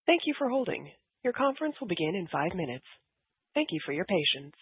Thank you for holding. Your conference will begin in 5 minutes. Thank you for your patience.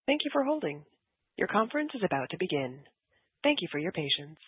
Thank you for holding. Your conference is about to begin. Thank you for your patience.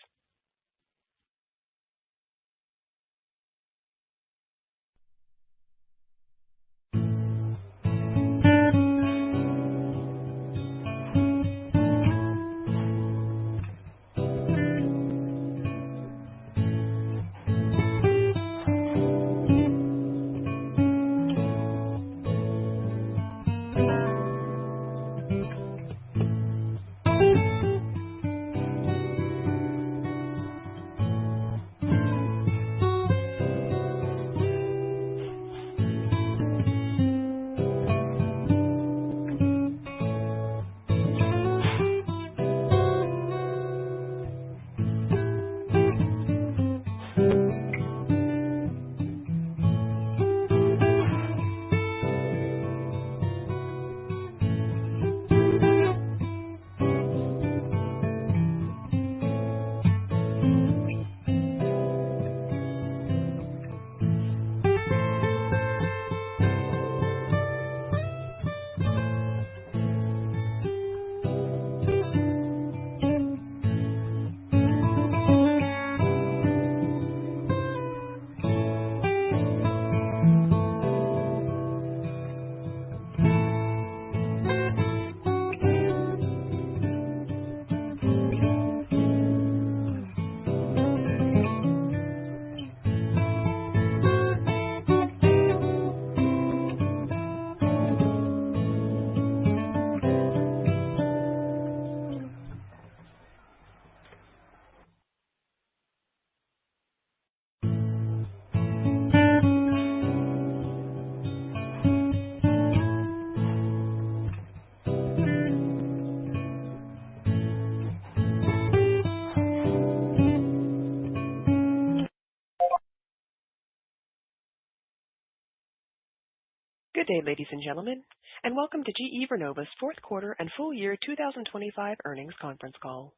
Good day, ladies and gentlemen, and welcome to GE Vernova's fourth quarter and full year 2025 earnings conference call.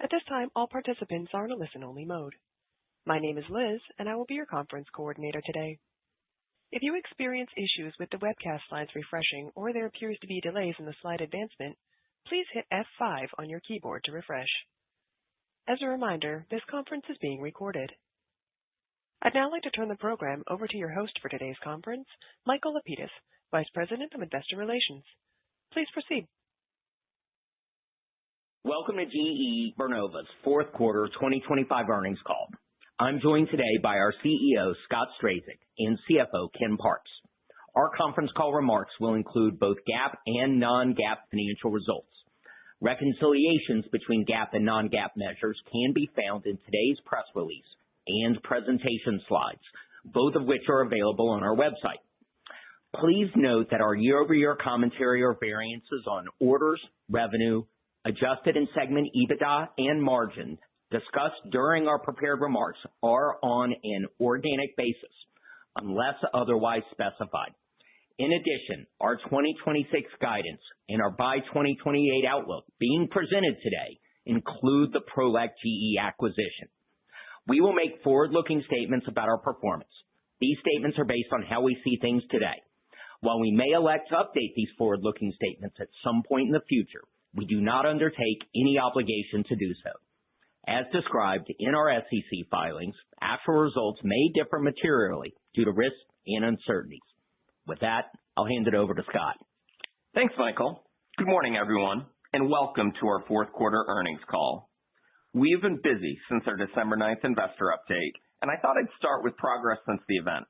At this time, all participants are in a listen-only mode. My name is Liz, and I will be your conference coordinator today. If you experience issues with the webcast slides refreshing or there appears to be delays in the slide advancement, please hit F5 on your keyboard to refresh. As a reminder, this conference is being recorded. I'd now like to turn the program over to your host for today's conference, Michael Lapidus, Vice President of Investor Relations. Please proceed. Welcome to GE Vernova's fourth quarter 2025 earnings call. I'm joined today by our CEO, Scott Strazik, and CFO, Ken Parks. Our conference call remarks will include both GAAP and non-GAAP financial results. Reconciliations between GAAP and non-GAAP measures can be found in today's press release and presentation slides, both of which are available on our website. Please note that our year-over-year commentary or variances on orders, revenue, adjusted and segment EBITDA, and margin discussed during our prepared remarks are on an organic basis, unless otherwise specified. In addition, our 2026 guidance and our by 2028 outlook being presented today include the Prolec GE acquisition. We will make forward-looking statements about our performance. These statements are based on how we see things today. While we may elect to update these forward-looking statements at some point in the future, we do not undertake any obligation to do so. As described in our SEC filings, actual results may differ materially due to risks and uncertainties. With that, I'll hand it over to Scott. Thanks, Michael. Good morning, everyone, and welcome to our fourth quarter earnings call. We have been busy since our December 9th investor update, and I thought I'd start with progress since the event.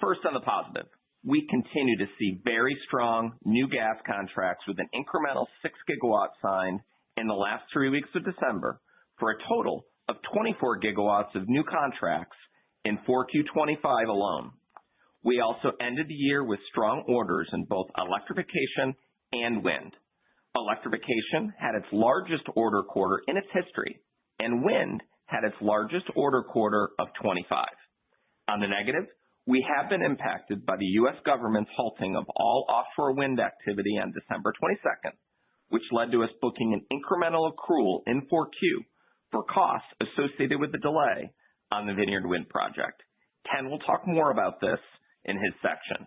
First, on the positive, we continue to see very strong new gas contracts with an incremental 6 gigawatts signed in the last 3 weeks of December for a total of 24 gigawatts of new contracts in 4Q25 alone. We also ended the year with strong orders in both electrification and wind. Electrification had its largest order quarter in its history, and wind had its largest order quarter of 25. On the negative, we have been impacted by the U.S. government's halting of all offshore wind activity on December 22nd, which led to us booking an incremental accrual in 4Q for costs associated with the delay on the Vineyard Wind project. Ken will talk more about this in his section.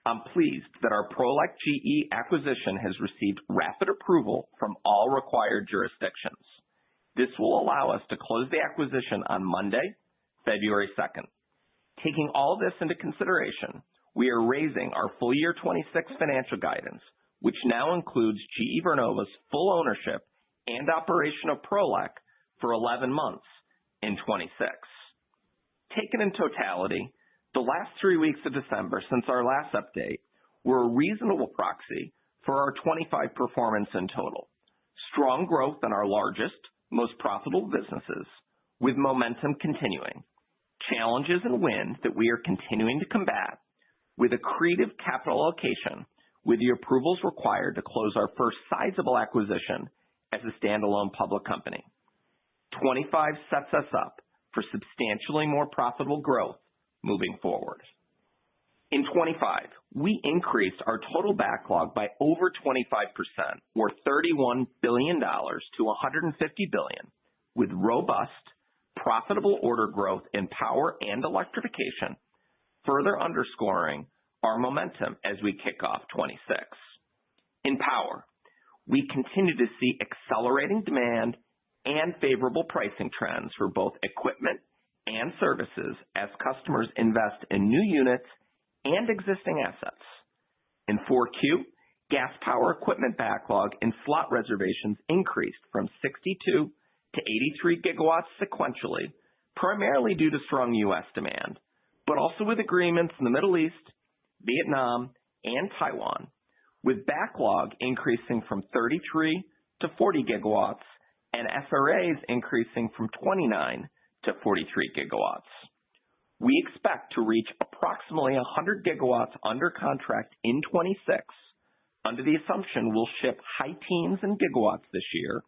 I'm pleased that our Prolec GE acquisition has received rapid approval from all required jurisdictions. This will allow us to close the acquisition on Monday, February 2nd. Taking all this into consideration, we are raising our full year 26 financial guidance, which now includes GE Vernova's full ownership and operation of Prolec for 11 months in 26. Taken in totality, the last 3 weeks of December since our last update were a reasonable proxy for our 25 performance in total. Strong growth in our largest, most profitable businesses, with momentum continuing. Challenges in wind that we are continuing to combat, with accretive capital allocation, with the approvals required to close our first sizable acquisition as a standalone public company. 25 sets us up for substantially more profitable growth moving forward. In 25, we increased our total backlog by over 25%, or $31 billion to $150 billion, with robust, profitable order growth in power and electrification, further underscoring our momentum as we kick off 26. In power, we continue to see accelerating demand and favorable pricing trends for both equipment and services as customers invest in new units and existing assets. In 4Q, gas power equipment backlog and slot reservations increased from 62 to 83 gigawatts sequentially, primarily due to strong U.S. demand, but also with agreements in the Middle East, Vietnam, and Taiwan, with backlog increasing from 33 to 40 gigawatts and SRAs increasing from 29 to 43 gigawatts. We expect to reach approximately 100 gigawatts under contract in 26, under the assumption we'll ship high teens in gigawatts this year,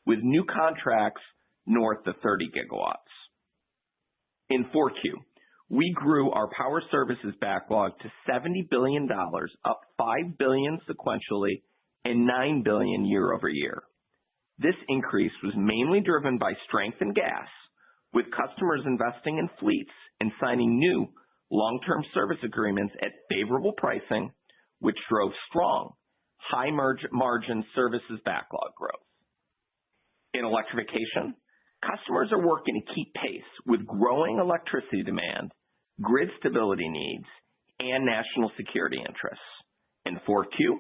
with new contracts north of 30 gigawatts. In 4Q, We grew our power services backlog to $70 billion, up $5 billion sequentially and $9 billion year over year. This increase was mainly driven by strength in gas, with customers investing in fleets and signing new long-term service agreements at favorable pricing, which drove strong, high-margin services backlog growth. In electrification, customers are working to keep pace with growing electricity demand, grid stability needs, and national security interests. In 4Q,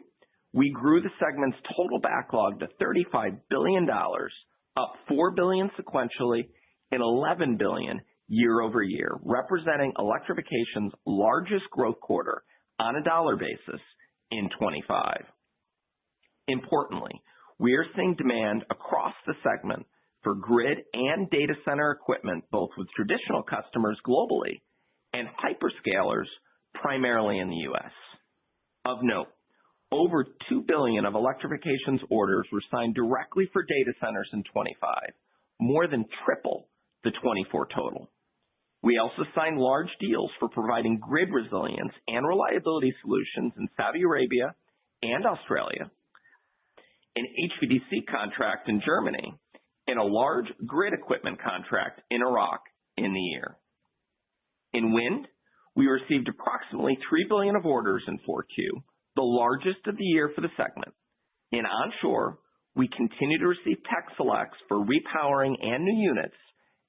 we grew the segment's total backlog to $35 billion, up $4 billion sequentially and $11 billion year over year, representing electrification's largest growth quarter on a dollar basis in 25. Importantly, we are seeing demand across the segment for grid and data center equipment, both with traditional customers globally and hyperscalers, primarily in the U.S. Of note, over $2 billion of electrification's orders were signed directly for data centers in 25, more than triple the 24 total. We also signed large deals for providing grid resilience and reliability solutions in Saudi Arabia and Australia, an HVDC contract in Germany, and a large grid equipment contract in Iraq in the year. In wind, we received approximately $3 billion of orders in 4Q, the largest of the year for the segment. In onshore, we continue to receive tech selects for repowering and new units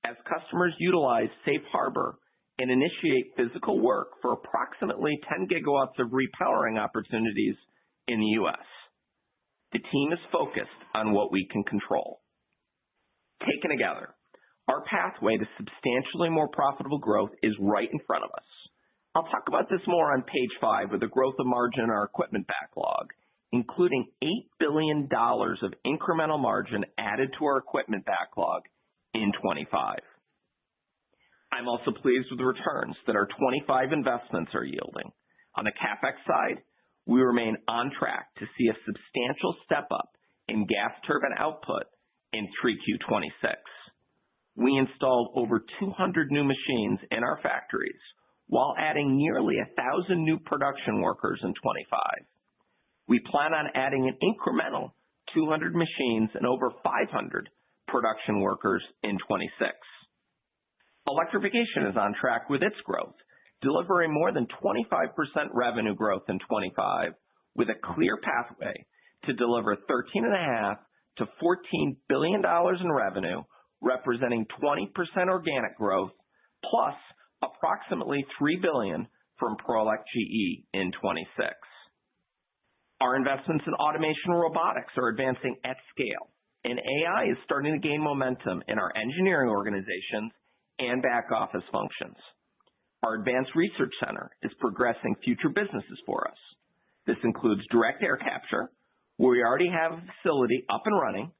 as customers utilize safe harbor and initiate physical work for approximately 10 gigawatts of repowering opportunities in the U.S. The team is focused on what we can control. Taken together, our pathway to substantially more profitable growth is right in front of us. I'll talk about this more on page 5 with the growth of margin in our equipment backlog, including $8 billion of incremental margin added to our equipment backlog in 25. I'm also pleased with the returns that our 25 investments are yielding. On the CapEx side, we remain on track to see a substantial step up in gas turbine output in 3Q 26. We installed over 200 new machines in our factories while adding nearly 1,000 new production workers in 25. We plan on adding an incremental 200 machines and over 500 production workers in 26. Electrification is on track with its growth, delivering more than 25% revenue growth in 25 with a clear pathway to deliver $13.5 to $14 billion in revenue, representing 20% organic growth, plus approximately $3 billion from ProElect GE in 26. Our investments in automation and robotics are advancing at scale, and AI is starting to gain momentum in our engineering organizations and back office functions. Our advanced research center is progressing future businesses for us. This includes direct air capture, where we already have a facility up and running,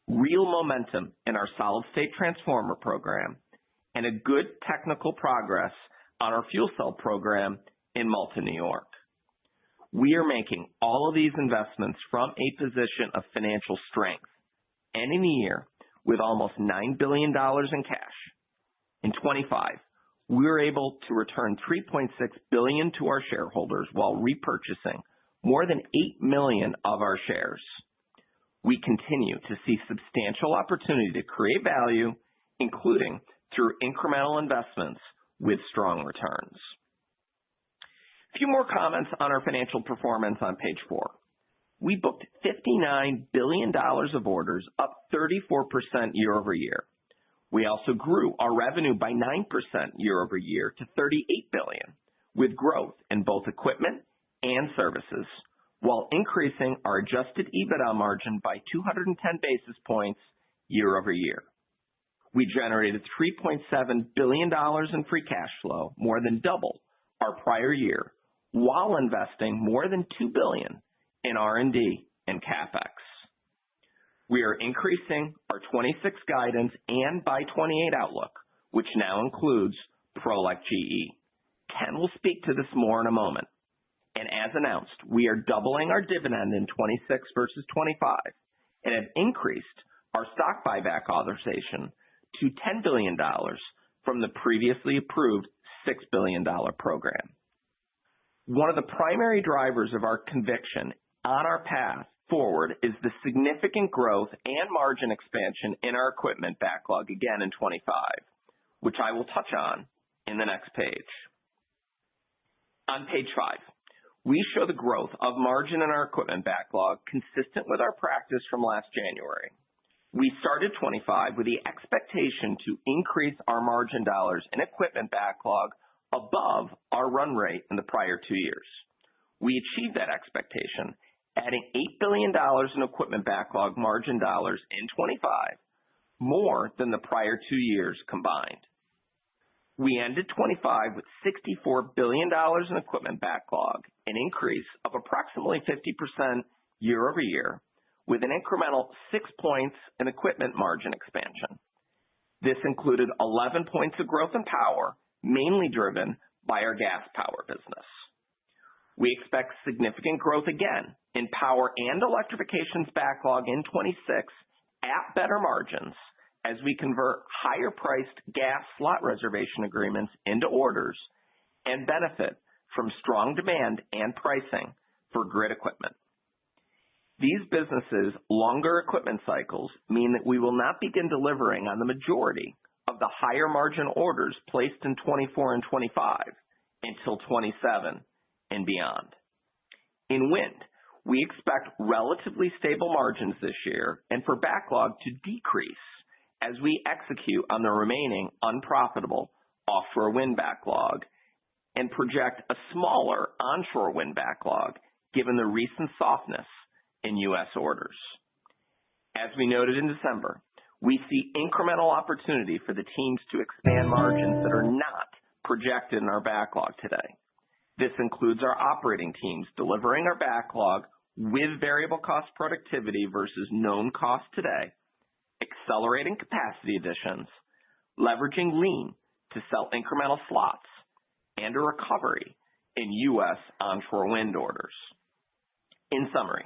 real momentum in our solid-state transformer program, and a good technical progress on our fuel cell program in Malta, New York. We are making all of these investments from a position of financial strength, ending the year with almost $9 billion in cash. In 25, we were able to return $3.6 billion to our shareholders while repurchasing more than 8 million of our shares. We continue to see substantial opportunity to create value, including through incremental investments with strong returns. A few more comments on our financial performance on page 4. We booked $59 billion of orders, up 34% year over year. We also grew our revenue by 9% year over year to $38 billion, with growth in both equipment and services, while increasing our adjusted EBITDA margin by 210 basis points year over year. We generated $3.7 billion in free cash flow, more than double our prior year, while investing more than $2 billion in R&D and CapEx. We are increasing our 26 guidance and by 28 outlook, which now includes ProElect GE. Ken will speak to this more in a moment. And as announced, we are doubling our dividend in 26 versus 25 and have increased our stock buyback authorization to $10 billion from the previously approved $6 billion program. One of the primary drivers of our conviction on our path forward is the significant growth and margin expansion in our equipment backlog again in 25, which I will touch on in the next page. On page 5, we show the growth of margin in our equipment backlog consistent with our practice from last January. We started 25 with the expectation to increase our margin dollars in equipment backlog above our run rate in the prior 2 years. We achieved that expectation, adding $8 billion in equipment backlog margin dollars in 25, more than the prior 2 years combined. We ended 25 with $64 billion in equipment backlog, an increase of approximately 50% year over year, with an incremental 6 points in equipment margin expansion. This included 11 points of growth in power, mainly driven by our gas power business. We expect significant growth again in power and electrification's backlog in 26 at better margins as we convert higher-priced gas slot reservation agreements into orders and benefit from strong demand and pricing for grid equipment. These businesses' longer equipment cycles mean that we will not begin delivering on the majority of the higher margin orders placed in 24 and 25 until 27 and beyond. In wind, we expect relatively stable margins this year and for backlog to decrease as we execute on the remaining unprofitable offshore wind backlog and project a smaller onshore wind backlog given the recent softness in U.S. orders. As we noted in December, we see incremental opportunity for the teams to expand margins that are not projected in our backlog today. This includes our operating teams delivering our backlog with variable cost productivity versus known cost today, accelerating capacity additions, leveraging lean to sell incremental slots, and a recovery in U.S. onshore wind orders. In summary,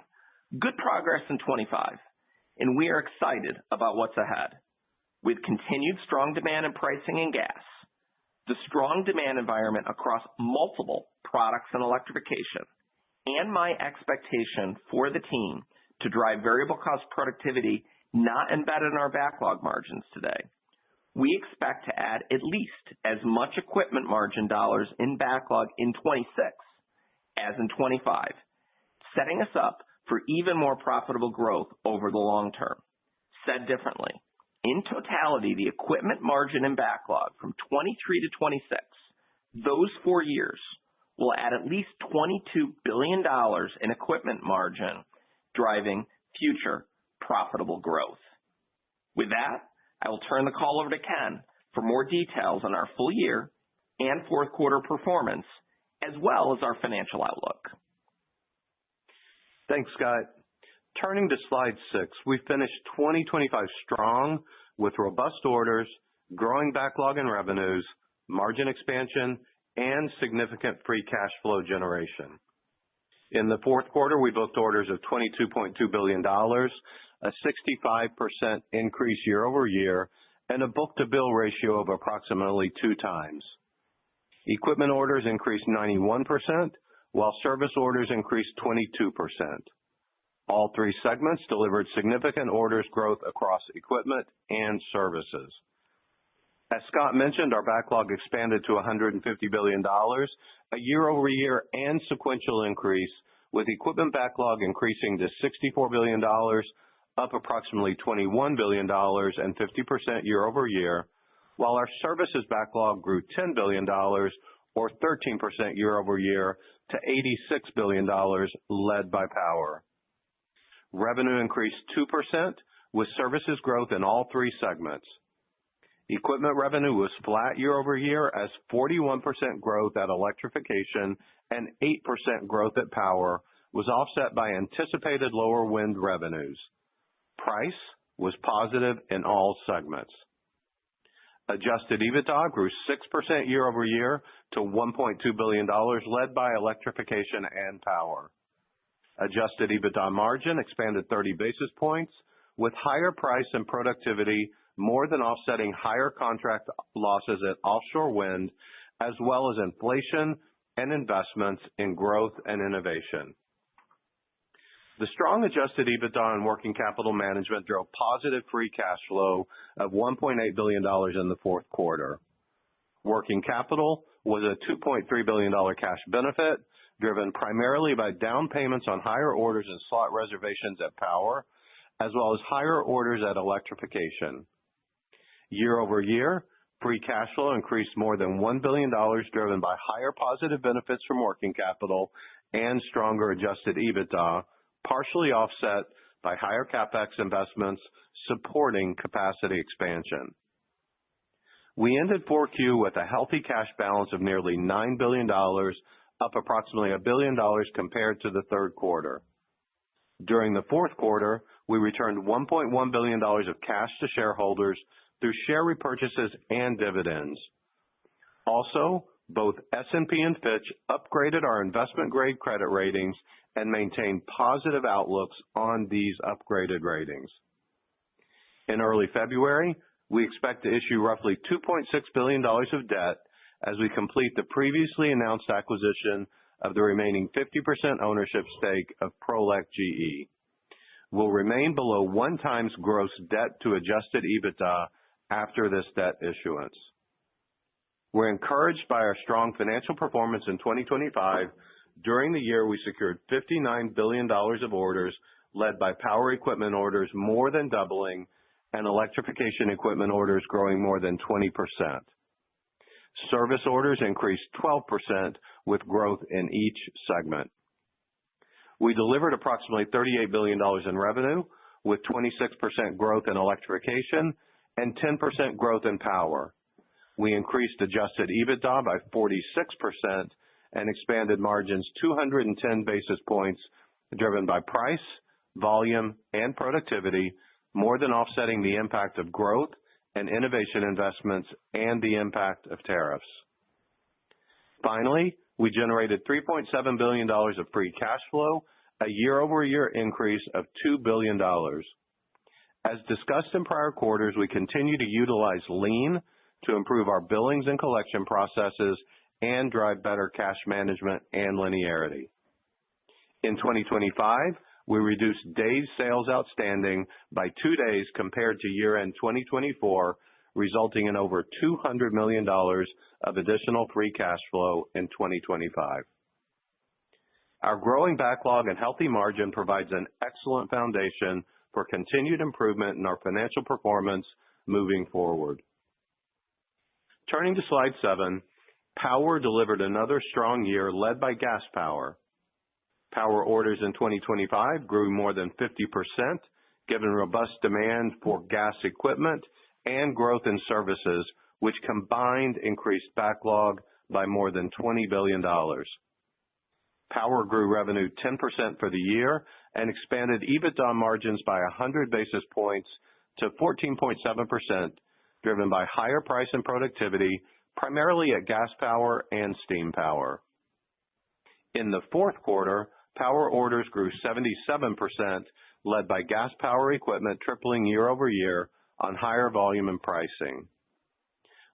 good progress in 25, and we are excited about what's ahead. With continued strong demand and pricing in gas, the strong demand environment across multiple products and electrification, and my expectation for the team to drive variable cost productivity not embedded in our backlog margins today, we expect to add at least as much equipment margin dollars in backlog in 26 as in 25, setting us up for even more profitable growth over the long term. Said differently, in totality, the equipment margin and backlog from 23 to 26, those 4 years, will add at least $22 billion in equipment margin, driving future profitable growth. With that, I will turn the call over to Ken for more details on our full year and fourth quarter performance, as well as our financial outlook. Thanks, Scott. Turning to slide 6, we finished 2025 strong with robust orders, growing backlog and revenues, margin expansion, and significant free cash flow generation. In the fourth quarter, we booked orders of $22.2 billion, a 65% increase year over year, and a book-to-bill ratio of approximately 2 times. Equipment orders increased 91%, while service orders increased 22%. All 3 segments delivered significant orders growth across equipment and services. As Scott mentioned, our backlog expanded to $150 billion, a year-over-year and sequential increase, with equipment backlog increasing to $64 billion, up approximately $21 billion and 50% year-over-year, while our services backlog grew $10 billion, or 13% year-over-year, to $86 billion, led by power. Revenue increased 2%, with services growth in all 3 segments. Equipment revenue was flat year-over-year as 41% growth at electrification and 8% growth at power was offset by anticipated lower wind revenues. Price was positive in all segments. Adjusted EBITDA grew 6% year-over-year to $1.2 billion, led by electrification and power. Adjusted EBITDA margin expanded 30 basis points, with higher price and productivity more than offsetting higher contract losses at offshore wind, as well as inflation and investments in growth and innovation. The strong adjusted EBITDA and working capital management drove positive free cash flow of $1.8 billion in the fourth quarter. Working capital was a $2.3 billion cash benefit, driven primarily by down payments on higher orders and slot reservations at Power, as well as higher orders at Electrification. Year over year, free cash flow increased more than $1 billion, driven by higher positive benefits from working capital and stronger adjusted EBITDA, partially offset by higher CapEx investments supporting capacity expansion. We ended 4Q with a healthy cash balance of nearly $9 billion, up approximately $1 billion compared to the third quarter. During the fourth quarter, we returned $1.1 billion of cash to shareholders through share repurchases and dividends. Also, both S&P and Fitch upgraded our investment-grade credit ratings and maintained positive outlooks on these upgraded ratings. In early February, we expect to issue roughly $2.6 billion of debt as we complete the previously announced acquisition of the remaining 50% ownership stake of Prolec GE. We'll remain below 1x gross debt to adjusted EBITDA after this debt issuance. We're encouraged by our strong financial performance in 2025. During the year, we secured $59 billion of orders, led by Power equipment orders more than doubling and Electrification equipment orders growing more than 20%. Service orders increased 12% with growth in each segment. We delivered approximately $38 billion in revenue, with 26% growth in Electrification and 10% growth in Power. We increased adjusted EBITDA by 46% and expanded margins 210 basis points, driven by price, volume, and productivity, more than offsetting the impact of growth and innovation investments and the impact of tariffs. Finally, we generated $3.7 billion of free cash flow, a year-over-year increase of $2 billion. As discussed in prior quarters, we continue to utilize Lean to improve our billings and collection processes and drive better cash management and linearity. In 2025, we reduced days sales outstanding by 2 days compared to year-end 2024, resulting in over $200 million of additional free cash flow in 2025. Our growing backlog and healthy margin provides an excellent foundation for continued improvement in our financial performance moving forward. Turning to slide 7, Power delivered another strong year led by Gas Power. Power orders in 2025 grew more than 50%, given robust demand for gas equipment and growth in services, which combined increased backlog by more than $20 billion. Power grew revenue 10% for the year and expanded EBITDA margins by 100 basis points to 14.7%, driven by higher price and productivity, primarily at Gas Power and Steam Power. In the fourth quarter, Power orders grew 77%, led by Gas Power equipment tripling year-over-year on higher volume and pricing.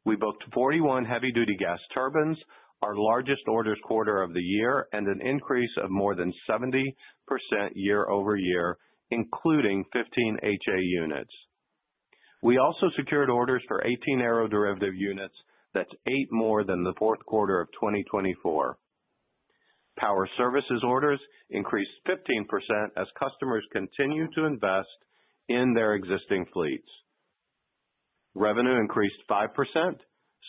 We booked 41 heavy-duty gas turbines, our largest orders quarter of the year, and an increase of more than 70% year-over-year, including 15 HA units. We also secured orders for 18 aeroderivative units. That's 8 more than the fourth quarter of 2024. Power services orders increased 15% as customers continue to invest in their existing fleets. Revenue increased 5%.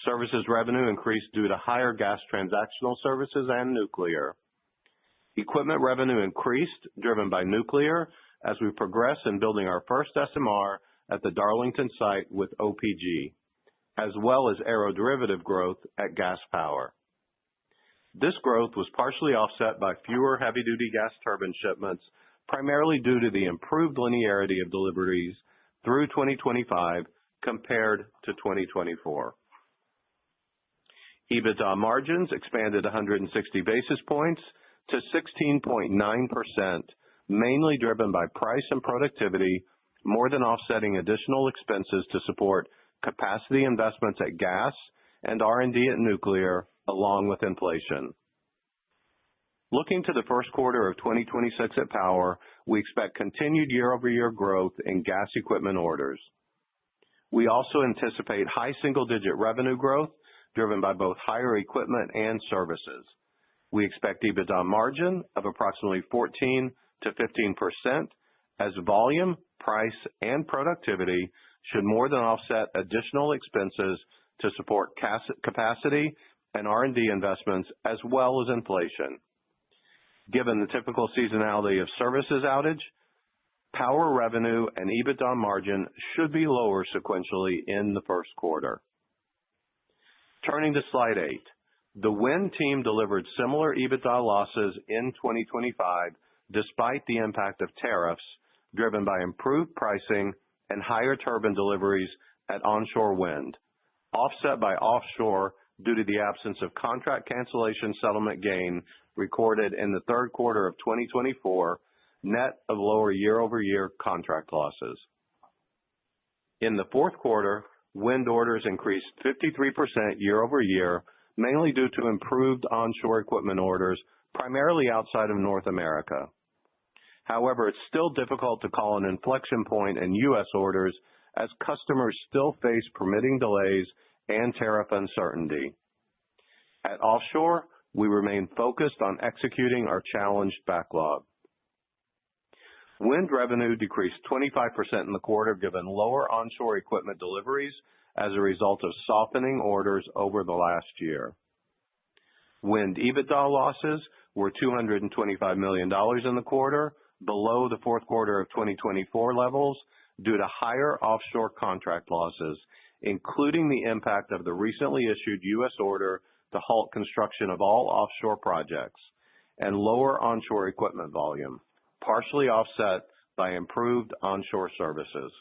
Services revenue increased due to higher gas transactional services and nuclear. Equipment revenue increased, driven by nuclear, as we progress in building our first SMR at the Darlington site with OPG, as well as aeroderivative growth at Gas Power. This growth was partially offset by fewer heavy-duty gas turbine shipments, primarily due to the improved linearity of deliveries through 2025 compared to 2024. EBITDA margins expanded 160 basis points to 16.9%, mainly driven by price and productivity, more than offsetting additional expenses to support capacity investments at Gas and R&D at nuclear, along with inflation. Looking to the first quarter of 2026 at Power, we expect continued year-over-year growth in gas equipment orders. We also anticipate high single-digit revenue growth driven by both higher equipment and services. We expect EBITDA margin of approximately 14 to 15% as volume, price, and productivity should more than offset additional expenses to support capacity and R&D investments as well as inflation. Given the typical seasonality of services outage, Power revenue and EBITDA margin should be lower sequentially in the first quarter. Turning to slide 8, the Wind team delivered similar EBITDA losses in 2025 despite the impact of tariffs driven by improved pricing and higher turbine deliveries at onshore wind, offset by offshore due to the absence of contract cancellation settlement gain recorded in the third quarter of 2024, net of lower year-over-year contract losses. In the fourth quarter, wind orders increased 53% year-over-year, mainly due to improved onshore equipment orders, primarily outside of North America. However, it's still difficult to call an inflection point in U.S. orders as customers still face permitting delays and tariff uncertainty. At offshore, we remain focused on executing our challenged backlog. Wind revenue decreased 25% in the quarter given lower onshore equipment deliveries as a result of softening orders over the last year. Wind EBITDA losses were $225 million in the quarter, below the fourth quarter of 2024 levels due to higher offshore contract losses, including the impact of the recently issued U.S. order to halt construction of all offshore projects and lower onshore equipment volume, partially offset by improved onshore services.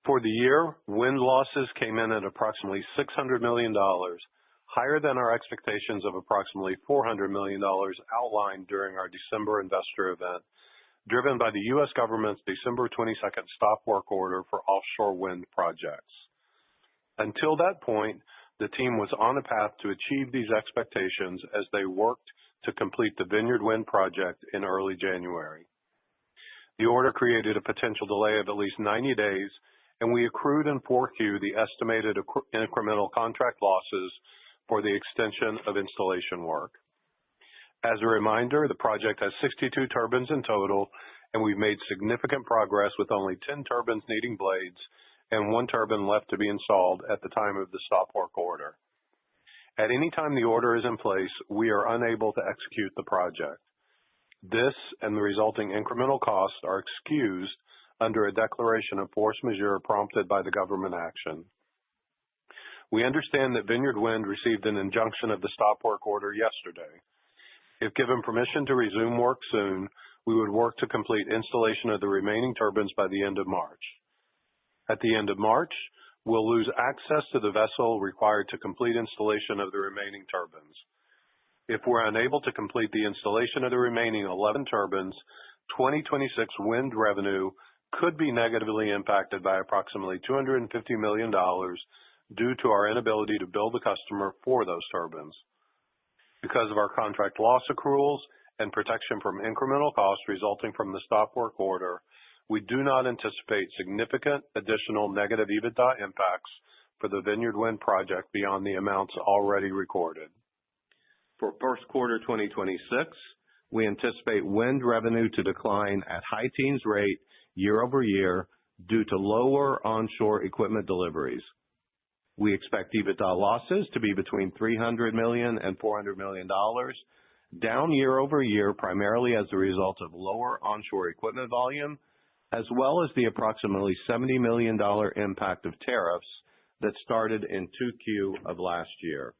For the year, wind losses came in at approximately $600 million, higher than our expectations of approximately $400 million outlined during our December investor event, driven by the U.S. government's December 22nd stop work order for offshore wind projects. Until that point, the team was on a path to achieve these expectations as they worked to complete the Vineyard Wind project in early January. The order created a potential delay of at least 90 days, and we accrued in 4Q the estimated incremental contract losses for the extension of installation work. As a reminder, the project has 62 turbines in total, and we've made significant progress with only 10 turbines needing blades and 1 turbine left to be installed at the time of the stop work order. At any time the order is in place, we are unable to execute the project. This and the resulting incremental costs are excused under a declaration of force majeure prompted by the government action. We understand that Vineyard Wind received an injunction of the stop work order yesterday. If given permission to resume work soon, we would work to complete installation of the remaining turbines by the end of March. At the end of March, we'll lose access to the vessel required to complete installation of the remaining turbines. If we're unable to complete the installation of the remaining 11 turbines, 2026 wind revenue could be negatively impacted by approximately $250 million due to our inability to bill the customer for those turbines. Because of our contract loss accruals and protection from incremental costs resulting from the stop work order, we do not anticipate significant additional negative EBITDA impacts for the Vineyard Wind project beyond the amounts already recorded. For first quarter 2026, we anticipate wind revenue to decline at high teens rate year-over-year due to lower onshore equipment deliveries. We expect EBITDA losses to be between $300 million and $400 million, down year-over-year primarily as a result of lower onshore equipment volume, as well as the approximately $70 million impact of tariffs that started in 2Q of last year.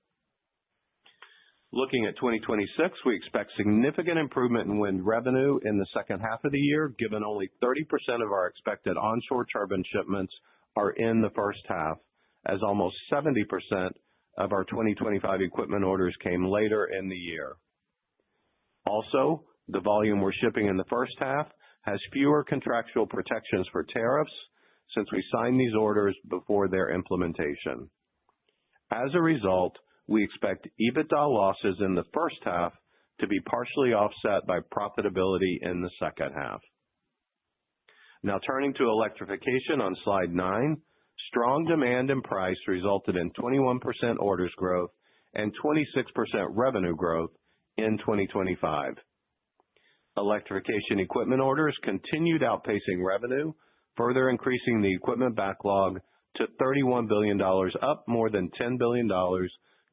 Looking at 2026, we expect significant improvement in wind revenue in the second half of the year, given only 30% of our expected onshore turbine shipments are in the first half, as almost 70% of our 2025 equipment orders came later in the year. Also, the volume we're shipping in the first half has fewer contractual protections for tariffs since we signed these orders before their implementation. As a result, we expect EBITDA losses in the first half to be partially offset by profitability in the second half. Now turning to electrification on slide 9, strong demand and price resulted in 21% orders growth and 26% revenue growth in 2025. Electrification equipment orders continued outpacing revenue, further increasing the equipment backlog to $31 billion, up more than $10 billion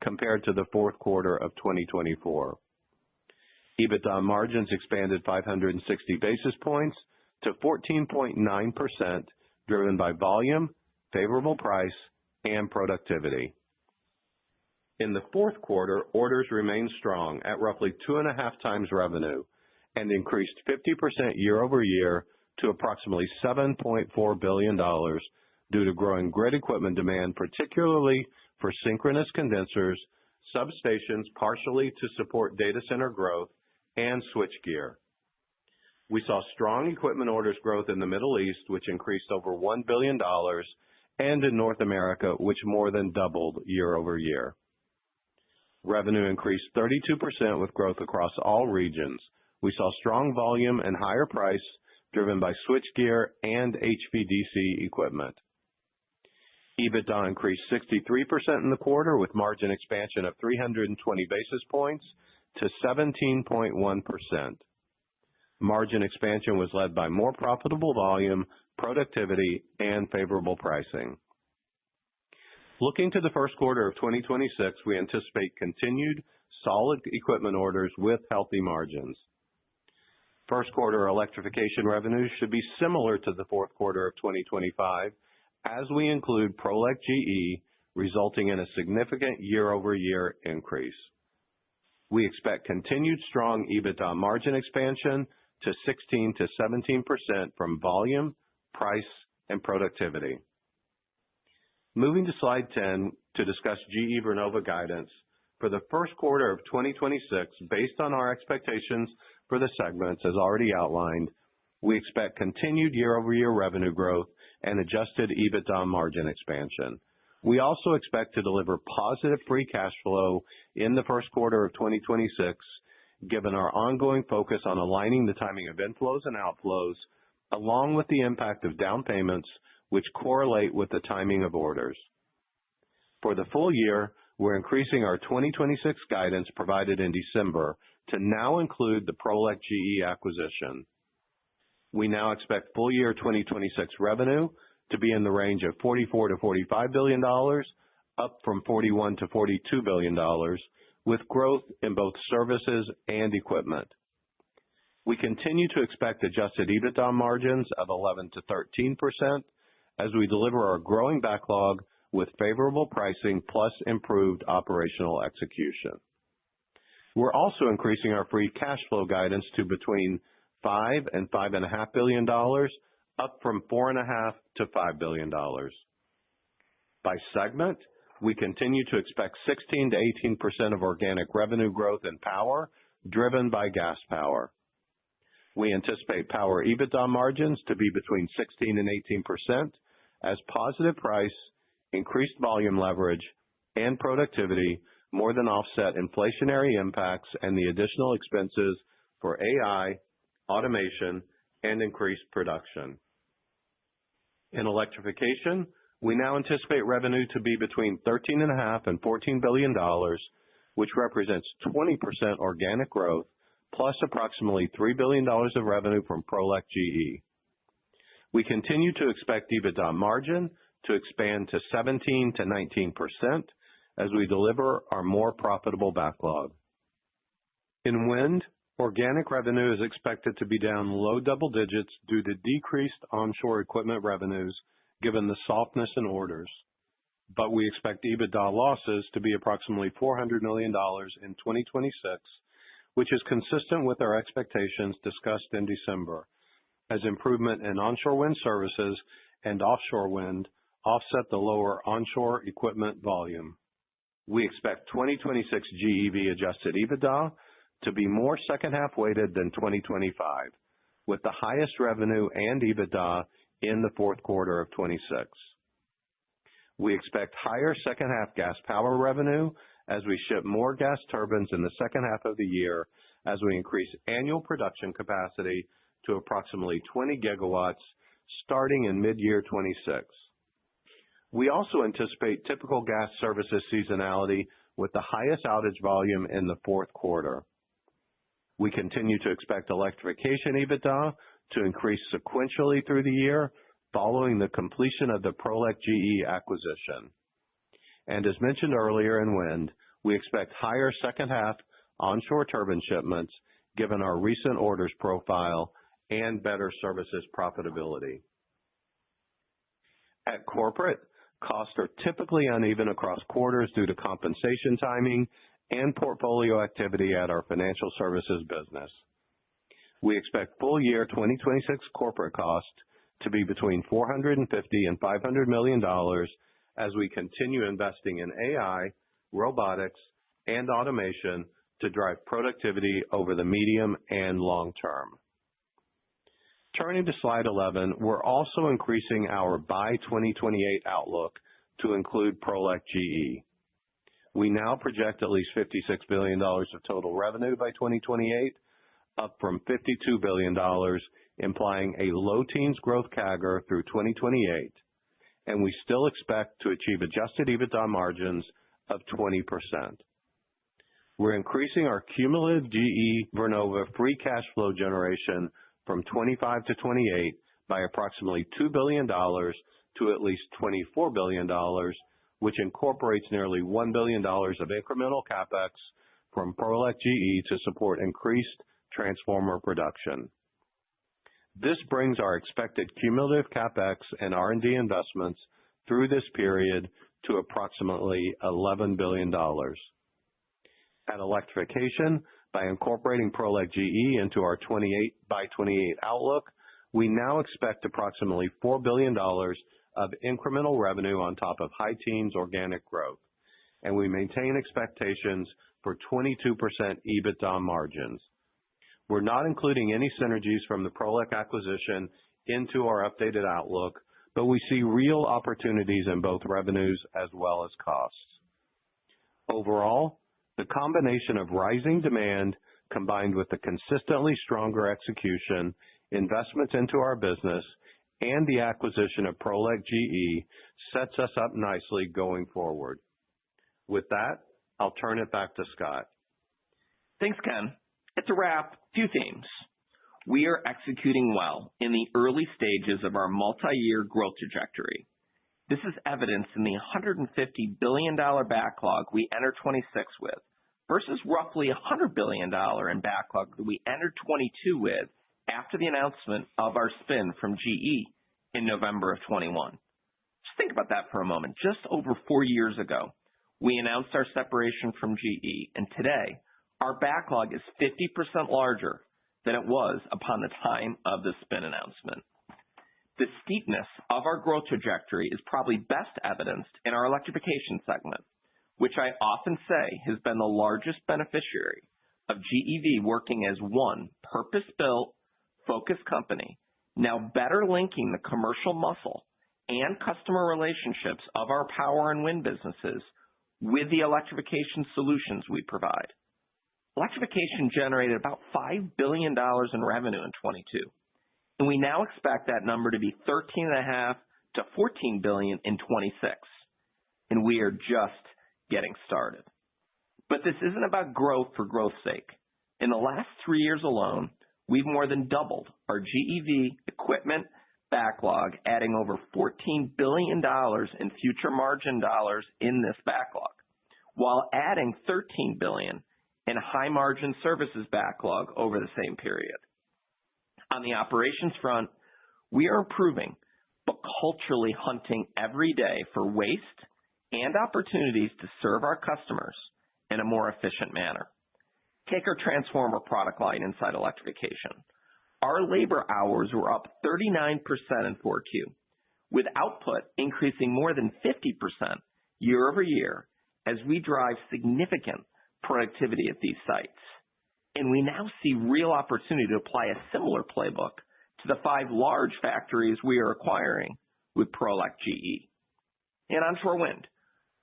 compared to the fourth quarter of 2024. EBITDA margins expanded 560 basis points to 14.9%, driven by volume, favorable price, and productivity. In the fourth quarter, orders remained strong at roughly 2.5 times revenue and increased 50% year-over-year to approximately $7.4 billion due to growing grid equipment demand, particularly for synchronous condensers, substations partially to support data center growth, and switchgear. We saw strong equipment orders growth in the Middle East, which increased over $1 billion, and in North America, which more than doubled year-over-year. Revenue increased 32% with growth across all regions. We saw strong volume and higher price driven by switchgear and HVDC equipment. EBITDA increased 63% in the quarter with margin expansion of 320 basis points to 17.1%. Margin expansion was led by more profitable volume, productivity, and favorable pricing. Looking to the first quarter of 2026, we anticipate continued solid equipment orders with healthy margins. First quarter electrification revenues should be similar to the fourth quarter of 2025 as we include Prolec GE, resulting in a significant year-over-year increase. We expect continued strong EBITDA margin expansion to 16%-17% from volume, price, and productivity. Moving to slide 10 to discuss GE Vernova guidance. For the first quarter of 2026, based on our expectations for the segments as already outlined, we expect continued year-over-year revenue growth and adjusted EBITDA margin expansion. We also expect to deliver positive free cash flow in the first quarter of 2026, given our ongoing focus on aligning the timing of inflows and outflows, along with the impact of down payments, which correlate with the timing of orders. For the full year, we're increasing our 2026 guidance provided in December to now include the Prolec GE acquisition. We now expect full year 2026 revenue to be in the range of $44 billion-$45 billion, up from $41 billion-$42 billion, with growth in both services and equipment. We continue to expect adjusted EBITDA margins of 11%-13% as we deliver our growing backlog with favorable pricing plus improved operational execution. We're also increasing our free cash flow guidance to between $5 and $5.5 billion, up from $4.5 to $5 billion. By segment, we continue to expect 16%-18% of organic revenue growth in power, driven by gas power. We anticipate power EBITDA margins to be between 16% and 18% as positive price, increased volume leverage, and productivity more than offset inflationary impacts and the additional expenses for AI, automation, and increased production. In electrification, we now anticipate revenue to be between $13.5 and $14 billion, which represents 20% organic growth, plus approximately $3 billion of revenue from Prolec GE. We continue to expect EBITDA margin to expand to 17%-19% as we deliver our more profitable backlog. In wind, organic revenue is expected to be down low double digits due to decreased onshore equipment revenues given the softness in orders. But we expect EBITDA losses to be approximately $400 million in 2026, which is consistent with our expectations discussed in December, as improvement in onshore wind services and offshore wind offset the lower onshore equipment volume. We expect 2026 GEV adjusted EBITDA to be more second-half weighted than 2025, with the highest revenue and EBITDA in the fourth quarter of 26. We expect higher second half gas power revenue as we ship more gas turbines in the second half of the year as we increase annual production capacity to approximately 20 gigawatts starting in mid-year 26. We also anticipate typical gas services seasonality with the highest outage volume in the fourth quarter. We continue to expect electrification EBITDA to increase sequentially through the year following the completion of the Prolec GE acquisition. And as mentioned earlier in wind, we expect higher second half onshore turbine shipments given our recent orders profile and better services profitability. At corporate, costs are typically uneven across quarters due to compensation timing and portfolio activity at our financial services business. We expect full year 2026 corporate costs to be between $450 and $500 million as we continue investing in AI, robotics, and automation to drive productivity over the medium and long term. Turning to slide 11, we're also increasing our by 2028 outlook to include Prolec GE. We now project at least $56 billion of total revenue by 2028, up from $52 billion, implying a low teens growth CAGR through 2028, and we still expect to achieve adjusted EBITDA margins of 20%. We're increasing our cumulative GE Vernova free cash flow generation from 25 to 28 by approximately $2 billion to at least $24 billion, which incorporates nearly $1 billion of incremental CapEx from Prolec GE to support increased transformer production. This brings our expected cumulative CapEx and R&D investments through this period to approximately $11 billion. At electrification, by incorporating Prolec GE into our 28 by 28 outlook, we now expect approximately $4 billion of incremental revenue on top of high teens organic growth, and we maintain expectations for 22% EBITDA margins. We're not including any synergies from the Prolec acquisition into our updated outlook, but we see real opportunities in both revenues as well as costs. Overall, the combination of rising demand combined with the consistently stronger execution, investments into our business, and the acquisition of Prolec GE sets us up nicely going forward. With that, I'll turn it back to Scott. Thanks, Ken. To wrap, few themes. We are executing well in the early stages of our multi-year growth trajectory. This is evidenced in the $150 billion backlog we enter 26 with versus roughly $100 billion in backlog that we entered 22 with after the announcement of our spin from GE in November of 21. Just think about that for a moment. Just over 4 years ago, we announced our separation from GE, and today, our backlog is 50% larger than it was upon the time of the spin announcement. The steepness of our growth trajectory is probably best evidenced in our electrification segment, which I often say has been the largest beneficiary of GEV working as one purpose-built, focused company, now better linking the commercial muscle and customer relationships of our power and wind businesses with the electrification solutions we provide. Electrification generated about $5 billion in revenue in 22, and we now expect that number to be $13.5 to $14 billion in 26, and we are just getting started. But this isn't about growth for growth's sake. In the last 3 years alone, we've more than doubled our GEV equipment backlog, adding over $14 billion in future margin dollars in this backlog, while adding $13 billion in high-margin services backlog over the same period. On the operations front, we are improving, but culturally hunting every day for waste and opportunities to serve our customers in a more efficient manner. Take our transformer product line inside electrification. Our labor hours were up 39% in 4Q, with output increasing more than 50% year over year as we drive significant productivity at these sites. And we now see real opportunity to apply a similar playbook to the 5 large factories we are acquiring with Prolec GE. In onshore wind,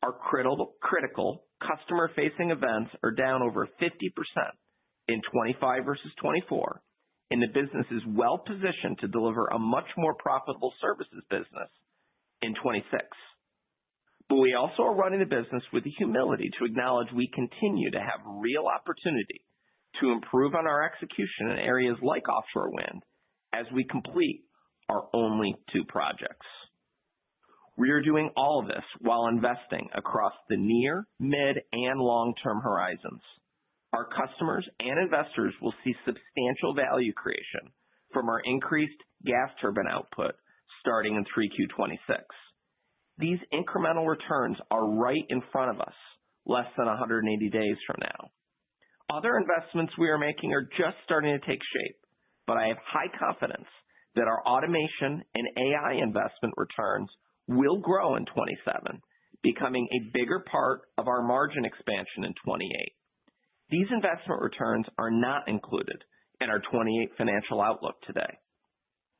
our critical customer-facing events are down over 50% in 25 versus 24, and the business is well positioned to deliver a much more profitable services business in 26. But we also are running the business with the humility to acknowledge we continue to have real opportunity to improve on our execution in areas like offshore wind as we complete our only 2 projects. We are doing all of this while investing across the near, mid, and long-term horizons. Our customers and investors will see substantial value creation from our increased gas turbine output starting in 3Q26. These incremental returns are right in front of us, less than 180 days from now. Other investments we are making are just starting to take shape, but I have high confidence that our automation and AI investment returns will grow in 27, becoming a bigger part of our margin expansion in 28. These investment returns are not included in our 28 financial outlook today.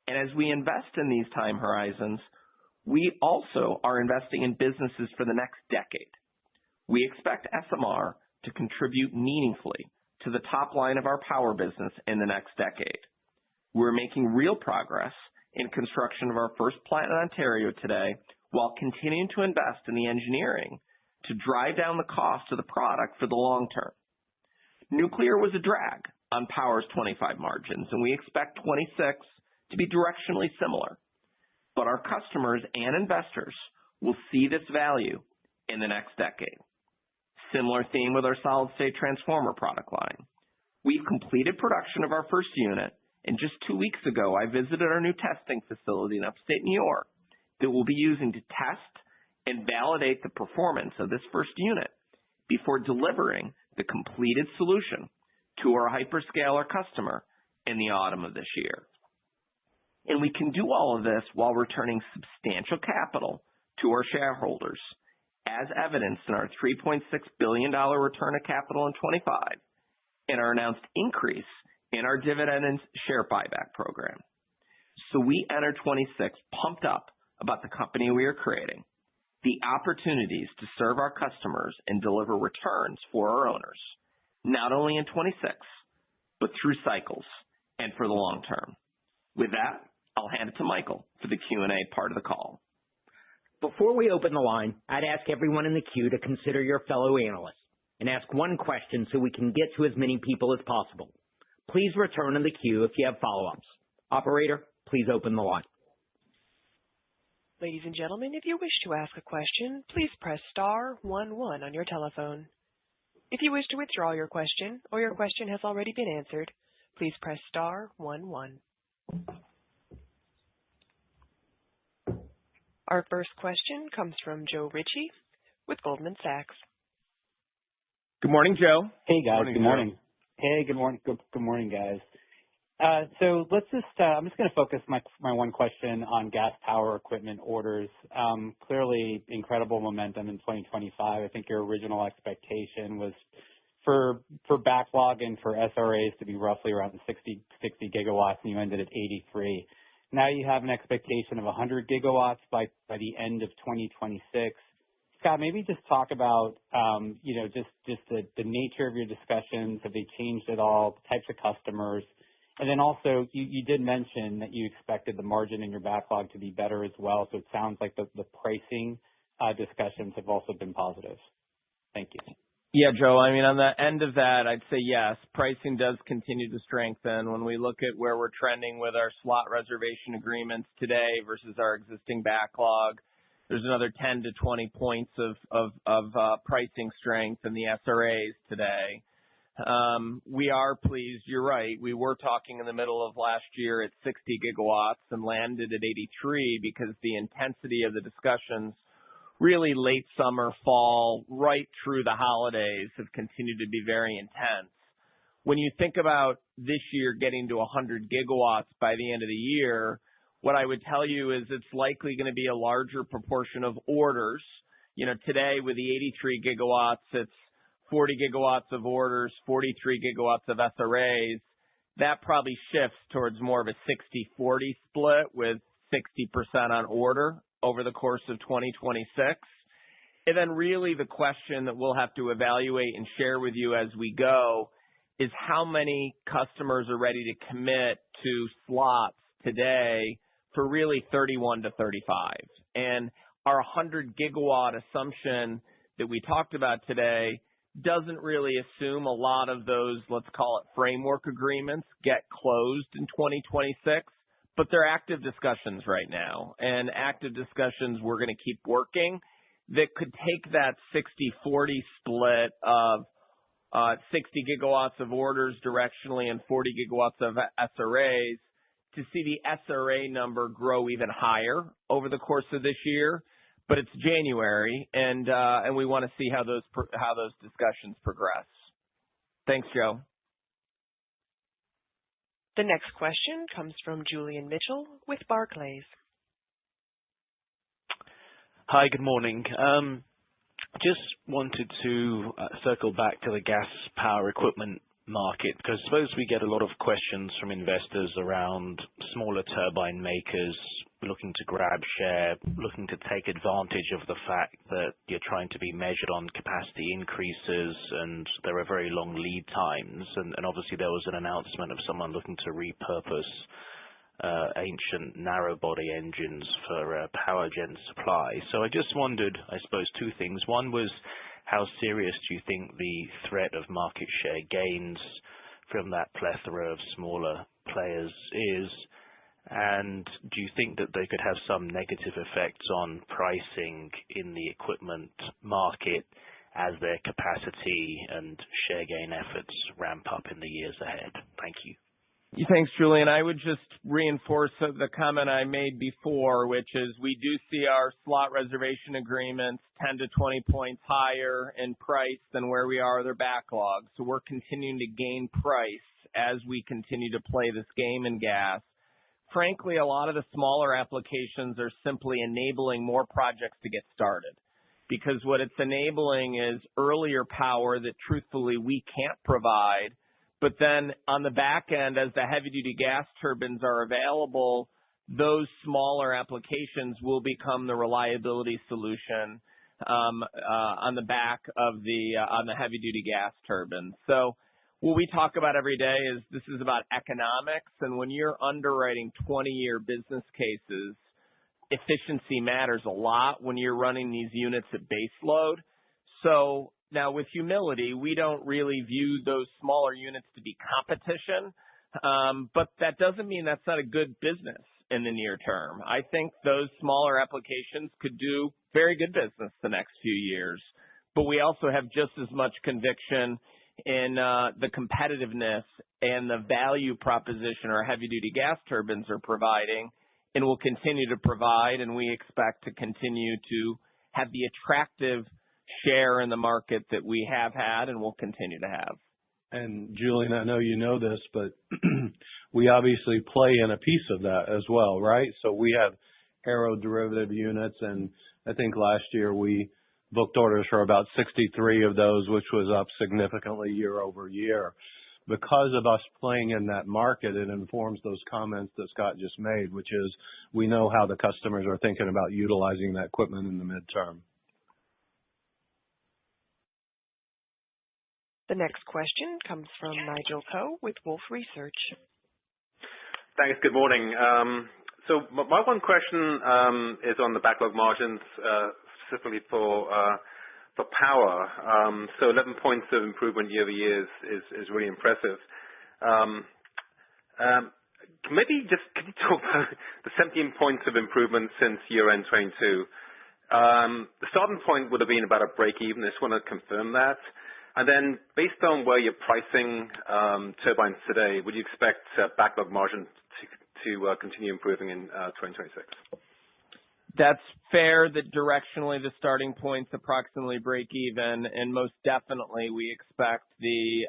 And as we invest in these time horizons, we also are investing in businesses for the next decade. We expect SMR to contribute meaningfully to the top line of our power business in the next decade. We're making real progress in construction of our first plant in Ontario today while continuing to invest in the engineering to drive down the cost of the product for the long term. Nuclear was a drag on Power's 25 margins, and we expect 26 to be directionally similar. But our customers and investors will see this value in the next decade. Similar theme with our solid-state transformer product line. We've completed production of our first unit, and just 2 weeks ago, I visited our new testing facility in upstate New York that we'll be using to test and validate the performance of this first unit before delivering the completed solution to our hyperscaler customer in the autumn of this year. And we can do all of this while returning substantial capital to our shareholders, as evidenced in our $3.6 billion return of capital in 25 and our announced increase in our dividend and share buyback program. So we enter 26 pumped up about the company we are creating, the opportunities to serve our customers and deliver returns for our owners, not only in 26, but through cycles and for the long term. With that, I'll hand it to Michael for the Q&A part of the call. Before we open the line, I'd ask everyone in the queue to consider your fellow analysts and ask one question so we can get to as many people as possible. Please return in the queue if you have follow-ups. Operator, please open the line. Ladies and gentlemen, if you wish to ask a question, please press star 11 on your telephone. If you wish to withdraw your question or your question has already been answered, please press star 11. Our first question comes from Joe Ritchie with Goldman Sachs. Good morning, Joe. Hey, guys. Morning, Good morning. Hey, good morning. Good morning, guys. So let's just, I'm just going to focus my one question on gas power equipment orders. Clearly incredible momentum in 2025. I think your original expectation was for backlog and for SRAs to be roughly around 60 gigawatts, and you ended at 83. Now you have an expectation of 100 gigawatts by the end of 2026. Scott, maybe just talk about, just the nature of your discussions. Have they changed at all? The types of customers? And then also, you did mention that you expected the margin in your backlog to be better as well. So it sounds like the pricing discussions have also been positive. Thank you. Yeah, Joe, I mean, on the end of that, I'd say yes, pricing does continue to strengthen. When we look at where we're trending with our slot reservation agreements today versus our existing backlog, there's another 10 to 20 points of pricing strength in the SRAs today. We are pleased. You're right. We were talking in the middle of last year at 60 gigawatts and landed at 83 because the intensity of the discussions really late summer, fall, right through the holidays have continued to be very intense. When you think about this year getting to 100 gigawatts by the end of the year, what I would tell you is it's likely going to be a larger proportion of orders. You know, today with the 83 gigawatts, it's 40 gigawatts of orders, 43 gigawatts of SRAs. That probably shifts towards more of a 60-40 split with 60% on order over the course of 2026. And then really the question that we'll have to evaluate and share with you as we go is how many customers are ready to commit to slots today for really 31 to 35. And our 100 gigawatt assumption that we talked about today doesn't really assume a lot of those, let's call it framework agreements, get closed in 2026, but they're active discussions right now. And active discussions we're going to keep working that could take that 60-40 split of 60 gigawatts of orders directionally and 40 gigawatts of SRAs to see the SRA number grow even higher over the course of this year. But it's January, and we want to see how those discussions progress. Thanks, Joe. The next question comes from Julian Mitchell with Barclays. Hi, good morning. Just wanted to circle back to the gas power equipment market, because I suppose we get a lot of questions from investors around smaller turbine makers looking to grab share, looking to take advantage of the fact that you're trying to be measured on capacity increases and there are very long lead times. And obviously there was an announcement of someone looking to repurpose ancient narrow body engines for power gen supply. So I just wondered, I suppose, two things. One was, how serious do you think the threat of market share gains from that plethora of smaller players is? And do you think that they could have some negative effects on pricing in the equipment market as their capacity and share gain efforts ramp up in the years ahead? Thank you. Thanks, Julian. I would just reinforce the comment I made before, which is we do see our slot reservation agreements 10 to 20 points higher in price than where we are with our backlog. So we're continuing to gain price as we continue to play this game in gas. Frankly, a lot of the smaller applications are simply enabling more projects to get started, because what it's enabling is earlier power that truthfully we can't provide. But then on the back end, as the heavy-duty gas turbines are available, those smaller applications will become the reliability solution on the back of on the heavy-duty gas turbines. So what we talk about every day is this is about economics, and when you're underwriting 20-year business cases, efficiency matters a lot when you're running these units at base load. So now, with humility, we don't really view those smaller units to be competition, but that doesn't mean that's not a good business in the near term. I think those smaller applications could do very good business the next few years, but we also have just as much conviction in the competitiveness and the value proposition our heavy-duty gas turbines are providing and will continue to provide, and we expect to continue to have the attractive share in the market that we have had and will continue to have. And Julian, I know you know this, but we obviously play in a piece of that as well, right? So we have aeroderivative units, and I think last year we booked orders for about 63 of those, which was up significantly year over year. Because of us playing in that market, it informs those comments that Scott just made, which is we know how the customers are thinking about utilizing that equipment in the midterm. The next question comes from Nigel Coe with Wolfe Research. Thanks. Good morning. So my one question is on the backlog margins, specifically for power. So 11 points of improvement year over year is really impressive. Maybe just can you talk about the 17 points of improvement since year-end 22? The starting point would have been about a break-even. I just want to confirm that. And then based on where you're pricing turbines today, would you expect backlog margin to continue improving in 2026? That's fair that directionally the starting point's approximately break even, and most definitely we expect the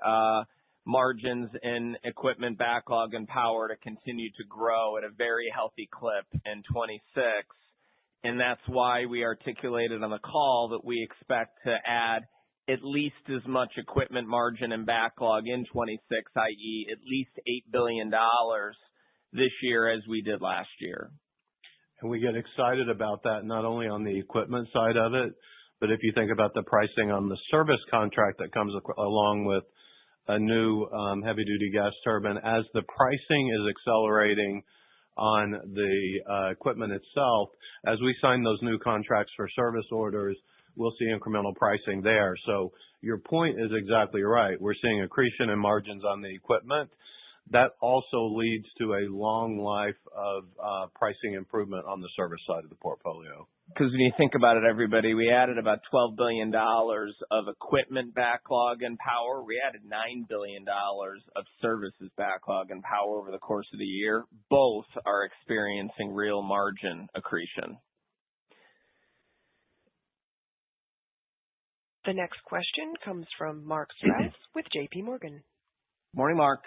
margins in equipment backlog and power to continue to grow at a very healthy clip in 26. And that's why we articulated on the call that we expect to add at least as much equipment margin and backlog in 26, i.e. at least $8 billion this year as we did last year. And we get excited about that not only on the equipment side of it, but if you think about the pricing on the service contract that comes along with a new heavy-duty gas turbine, as the pricing is accelerating on the equipment itself, as we sign those new contracts for service orders, we'll see incremental pricing there. So your point is exactly right. We're seeing accretion in margins on the equipment. That also leads to a long life of pricing improvement on the service side of the portfolio. Because when you think about it, everybody, we added about $12 billion of equipment backlog and power. We added $9 billion of services backlog and power over the course of the year. Both are experiencing real margin accretion. The next question comes from Mark Strouse with J.P. Morgan. Morning, Mark.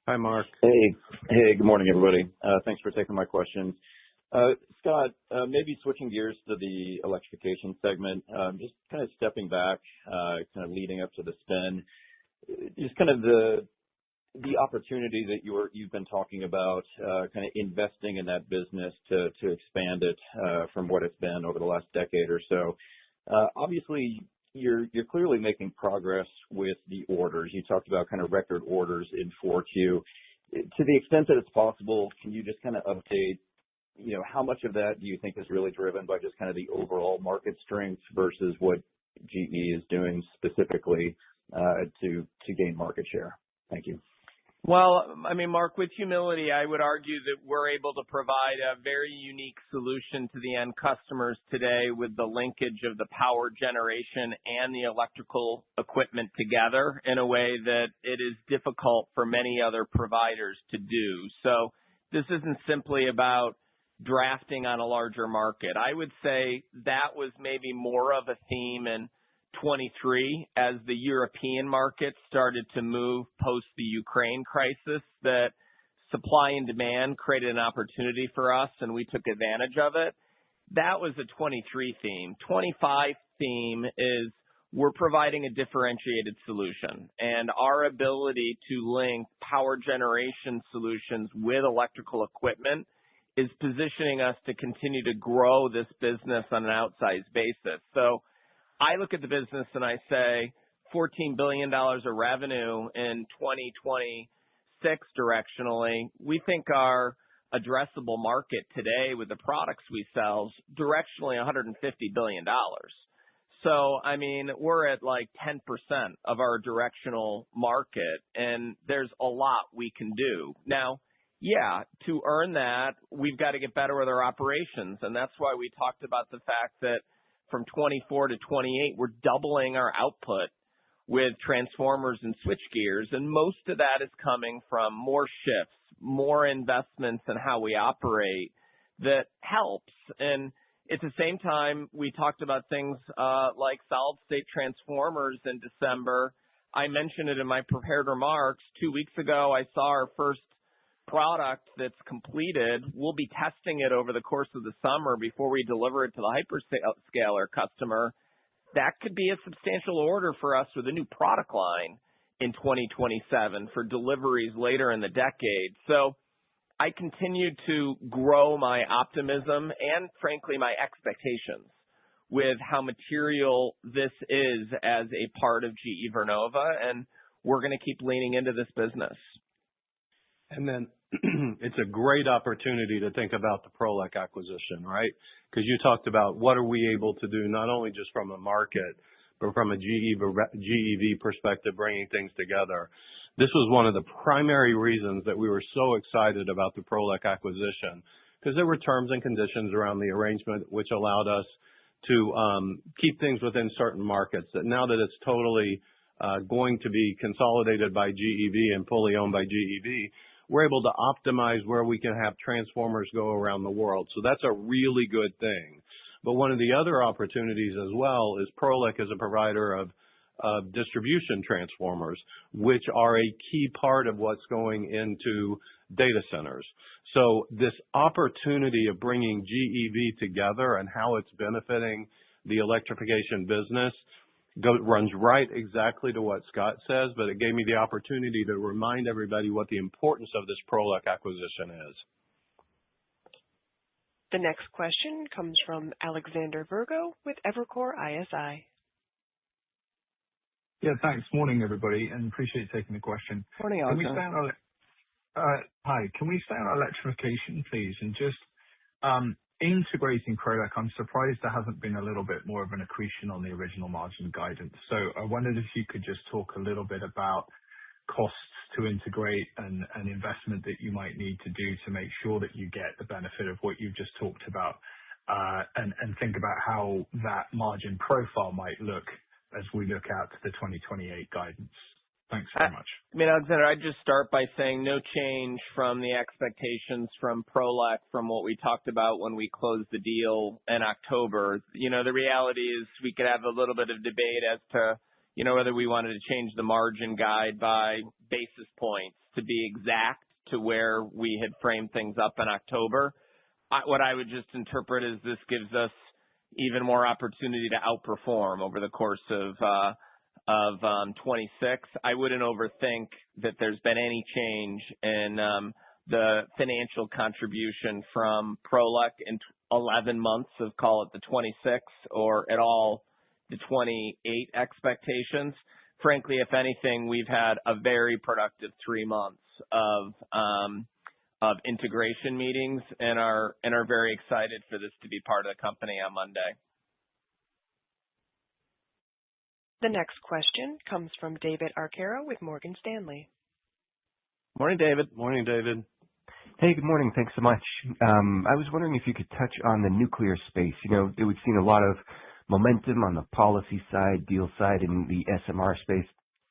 Hi, Mark. Hey, good morning, everybody. Thanks for taking my questions. Scott, maybe switching gears to the electrification segment, just kind of stepping back, kind of leading up to the spin, just kind of the opportunity that you've been talking about, kind of investing in that business to expand it from what it's been over the last decade or so. Obviously, you're clearly making progress with the orders. You talked about kind of record orders in 4Q. To the extent that it's possible, can you just kind of update, how much of that do you think is really driven by just kind of the overall market strength versus what GE is doing specifically to gain market share? Thank you. Well, I mean, Mark, with humility, I would argue that we're able to provide a very unique solution to the end customers today with the linkage of the power generation and the electrical equipment together in a way that it is difficult for many other providers to do. So this isn't simply about drafting on a larger market. I would say that was maybe more of a theme in 23 as the European market started to move post the Ukraine crisis, that supply and demand created an opportunity for us and we took advantage of it. That was a 23 theme. 25 theme is we're providing a differentiated solution, and our ability to link power generation solutions with electrical equipment is positioning us to continue to grow this business on an outsized basis. So I look at the business and I say $14 billion of revenue in 2026 directionally. We think our addressable market today with the products we sell is directionally $150 billion. So, I mean, we're at like 10% of our directional market, and there's a lot we can do. Now, yeah, to earn that, we've got to get better with our operations, and that's why we talked about the fact that from 24 to 28, we're doubling our output with transformers and switchgears, and most of that is coming from more shifts, more investments in how we operate that helps. And at the same time, we talked about things like solid-state transformers in December. I mentioned it in my prepared remarks. 2 weeks ago, I saw our first product that's completed. We'll be testing it over the course of the summer before we deliver it to the hyperscaler customer. That could be a substantial order for us with a new product line in 2027 for deliveries later in the decade. So I continue to grow my optimism and, frankly, my expectations with how material this is as a part of GE Vernova, and we're going to keep leaning into this business. And then it's a great opportunity to think about the Prolec acquisition, right? Because you talked about what are we able to do not only just from a market, but from a GEV perspective, bringing things together. This was one of the primary reasons that we were so excited about the Prolec acquisition, because there were terms and conditions around the arrangement which allowed us to keep things within certain markets. That now that it's totally going to be consolidated by GEV and fully owned by GEV, we're able to optimize where we can have transformers go around the world. So that's a really good thing. But one of the other opportunities as well is Prolec is a provider of distribution transformers, which are a key part of what's going into data centers. So this opportunity of bringing GEV together and how it's benefiting the electrification business runs right exactly to what Scott says, but it gave me the opportunity to remind everybody what the importance of this Prolec acquisition is. The next question comes from Alexander Virgo with Evercore ISI. Yeah, thanks. Morning, everybody, and appreciate you taking the question. Morning, Alexander. Hi. Can we stay on electrification, please? And just integrating Prolec, I'm surprised there hasn't been a little bit more of an accretion on the original margin guidance. So I wondered if you could just talk a little bit about costs to integrate and investment that you might need to do to make sure that you get the benefit of what you've just talked about, and think about how that margin profile might look as we look out to the 2028 guidance. Thanks very much. I mean, Alexander, I'd just start by saying no change from the expectations from Prolec from what we talked about when we closed the deal in October. The reality is we could have a little bit of debate as to, whether we wanted to change the margin guide by basis points to be exact to where we had framed things up in October. What I would just interpret is this gives us even more opportunity to outperform over the course of 26. I wouldn't overthink that there's been any change in the financial contribution from Prolec in 11 months of, call it, the 26 or at all the 28 expectations. Frankly, if anything, we've had a very productive 3 months of integration meetings and are very excited for this to be part of the company on Monday. The next question comes from David Arcaro with Morgan Stanley. Morning, David. Morning, David. Hey, good morning. Thanks so much. I was wondering if you could touch on the nuclear space. We've seen a lot of momentum on the policy side, deal side, in the SMR space.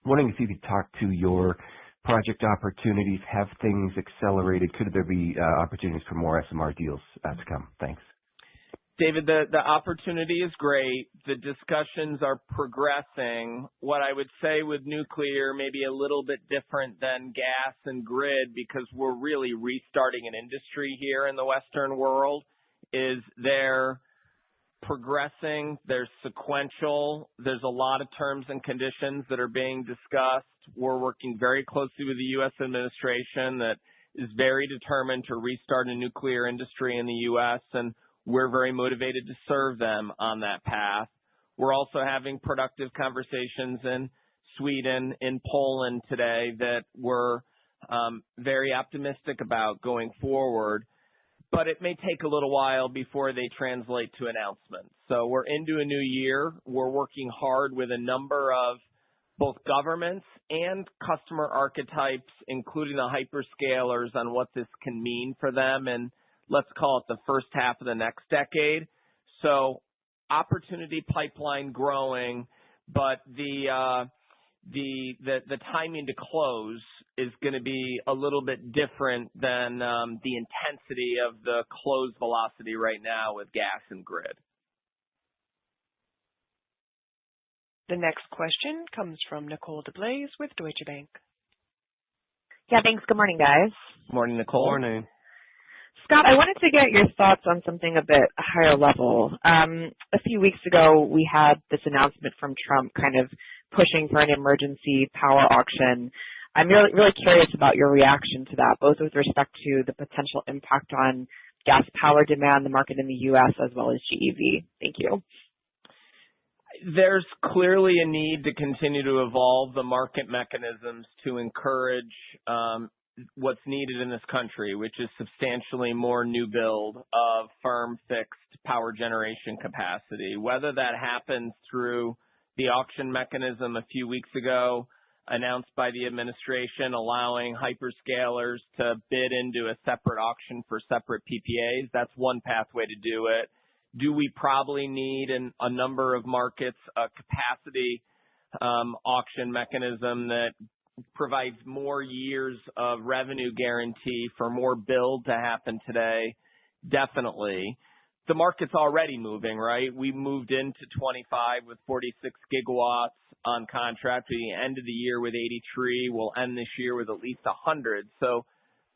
Wondering if you could talk to your project opportunities. Have things accelerated? Could there be opportunities for more SMR deals to come? Thanks. David, the opportunity is great. The discussions are progressing. What I would say with nuclear may be a little bit different than gas and grid because we're really restarting an industry here in the Western world, is they're progressing, they're sequential, there's a lot of terms and conditions that are being discussed. We're working very closely with the U.S. administration that is very determined to restart a nuclear industry in the U.S., and we're very motivated to serve them on that path. We're also having productive conversations in Sweden, in Poland today that we're very optimistic about going forward. But it may take a little while before they translate to announcements. So we're into a new year. We're working hard with a number of both governments and customer archetypes, including the hyperscalers, on what this can mean for them. And let's call it the first half of the next decade. So opportunity pipeline growing, but the timing to close is going to be a little bit different than the intensity of the close velocity right now with gas and grid. The next question comes from Nicole DeBlase with Deutsche Bank. Yeah, thanks. Good morning, guys. Morning, Nicole. Morning. Scott, I wanted to get your thoughts on something a bit higher level. A few weeks ago, we had this announcement from Trump kind of pushing for an emergency power auction. I'm really curious about your reaction to that, both with respect to the potential impact on gas power demand, the market in the U.S., as well as GEV. Thank you. There's clearly a need to continue to evolve the market mechanisms to encourage what's needed in this country, which is substantially more new build of firm fixed power generation capacity. Whether that happens through the auction mechanism a few weeks ago announced by the administration, allowing hyperscalers to bid into a separate auction for separate PPAs, that's one pathway to do it. Do we probably need in a number of markets a capacity auction mechanism that provides more years of revenue guarantee for more build to happen today? Definitely. The market's already moving, right? We moved into 25 with 46 gigawatts on contract. At the end of the year with 83. We'll end this year with at least 100. So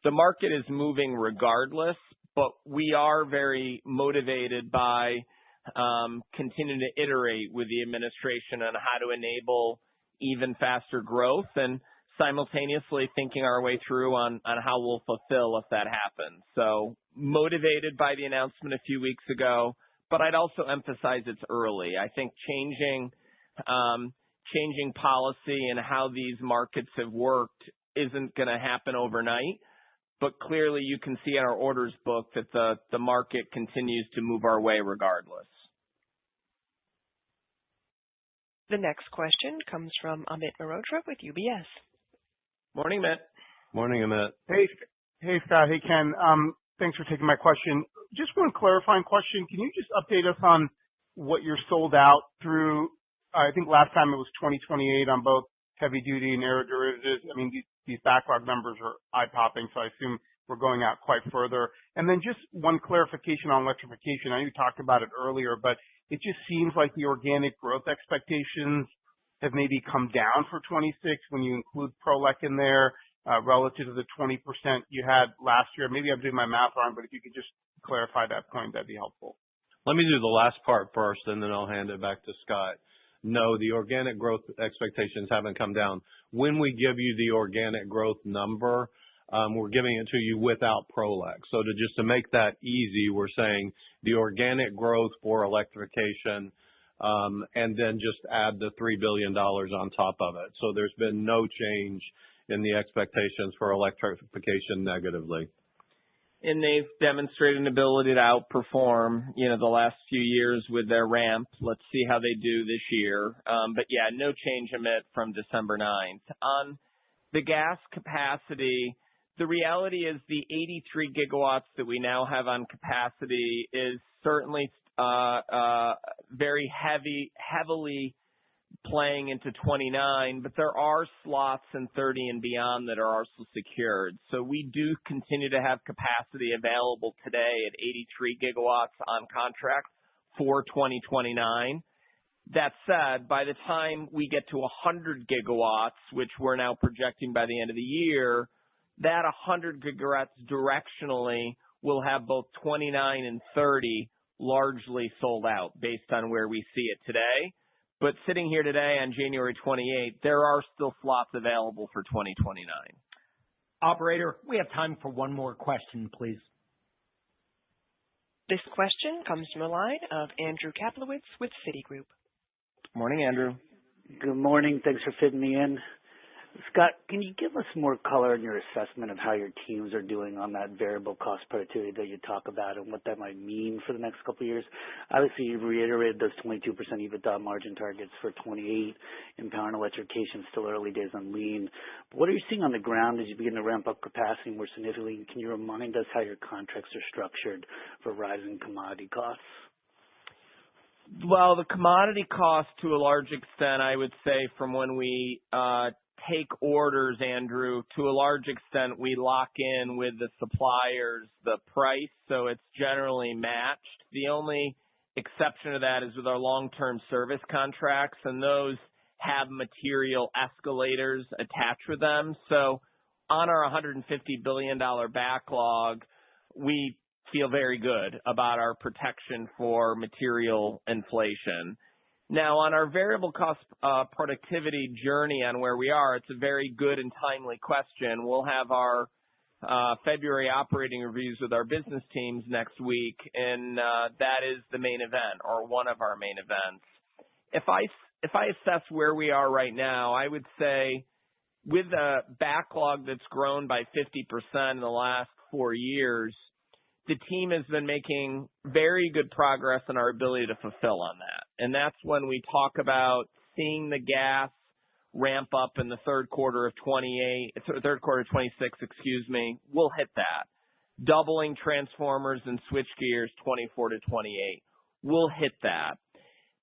the market is moving regardless, but we are very motivated by continuing to iterate with the administration on how to enable even faster growth. And simultaneously thinking our way through on how we'll fulfill if that happens. So motivated by the announcement a few weeks ago, but I'd also emphasize it's early. I think changing policy and how these markets have worked isn't going to happen overnight. But clearly you can see in our orders book that the market continues to move our way regardless. The next question comes from Amit Mehrotra with UBS. Morning, Amit. Morning, Amit. Hey, Scott. Hey, Ken. Thanks for taking my question. Just one clarifying question. Can you just update us on what you're sold out through? I think last time it was 2028 on both heavy duty and aeroderivatives. I mean, these backlog numbers are eye-popping, so I assume we're going out quite further. And then just one clarification on electrification. I know you talked about it earlier, but it just seems like the organic growth expectations have maybe come down for 26 when you include Prolec in there, relative to the 20% you had last year. Maybe I'm doing my math wrong, but if you could just clarify that point, that'd be helpful. Let me do the last part first, and then I'll hand it back to Scott. No, the organic growth expectations haven't come down. When we give you the organic growth number, we're giving it to you without Prolec. So to make that easy, we're saying the organic growth for electrification, and then just add the $3 billion on top of it. So there's been no change in the expectations for electrification negatively. And they've demonstrated an ability to outperform, the last few years with their ramp. Let's see how they do this year. But yeah, no change, Amit, from December 9th. On the gas capacity, the reality is the 83 gigawatts that we now have on capacity is certainly very heavily playing into 29, but there are slots in 30 and beyond that are also secured. So we do continue to have capacity available today at 83 gigawatts on contract for 2029. That said, by the time we get to 100 gigawatts, which we're now projecting by the end of the year, that 100 gigawatts directionally will have both 29 and 30 largely sold out based on where we see it today. But sitting here today on January 28th, there are still slots available for 2029. Operator, we have time for one more question, please. This question comes from the line of Andrew Kaplowitz with Citigroup. Morning, Andrew. Good morning. Thanks for fitting me in. Scott, can you give us more color in your assessment of how your teams are doing on that variable cost productivity that you talk about and what that might mean for the next couple of years? Obviously, you've reiterated those 22% EBITDA margin targets for 28 in power and electrification, still early days on lean. But what are you seeing on the ground as you begin to ramp up capacity more significantly? Can you remind us how your contracts are structured for rising commodity costs? Well, the commodity cost to a large extent, I would say, from when we take orders, Andrew, to a large extent, we lock in with the suppliers the price, so it's generally matched. The only exception to that is with our long-term service contracts, and those have material escalators attached with them. So on our $150 billion backlog, we feel very good about our protection for material inflation. Now, on our variable cost productivity journey on where we are, it's a very good and timely question. We'll have our February operating reviews with our business teams next week, and that is the main event, or one of our main events. If I assess where we are right now, I would say with a backlog that's grown by 50% in the last 4 years, the team has been making very good progress in our ability to fulfill on that. And that's when we talk about seeing the gas ramp up in the third quarter of 26, we'll hit that. Doubling transformers and switch gears 24 to 28, we'll hit that.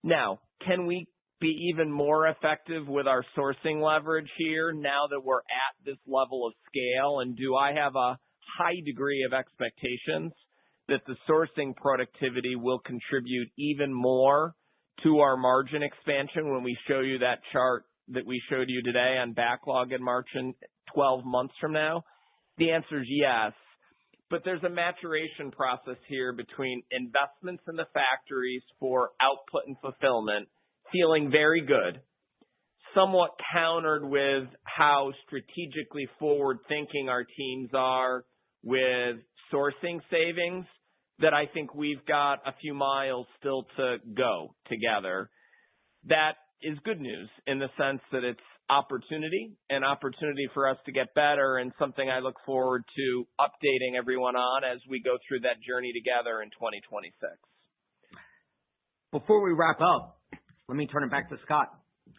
Now, can we be even more effective with our sourcing leverage here now that we're at this level of scale? And do I have a high degree of expectations that the sourcing productivity will contribute even more to our margin expansion when we show you that chart that we showed you today on backlog and margin 12 months from now? The answer is yes. But there's a maturation process here between investments in the factories for output and fulfillment, feeling very good, somewhat countered with how strategically forward-thinking our teams are with sourcing savings, that I think we've got a few miles still to go together. That is good news in the sense that it's opportunity, an opportunity for us to get better, and something I look forward to updating everyone on as we go through that journey together in 2026. Before we wrap up, let me turn it back to Scott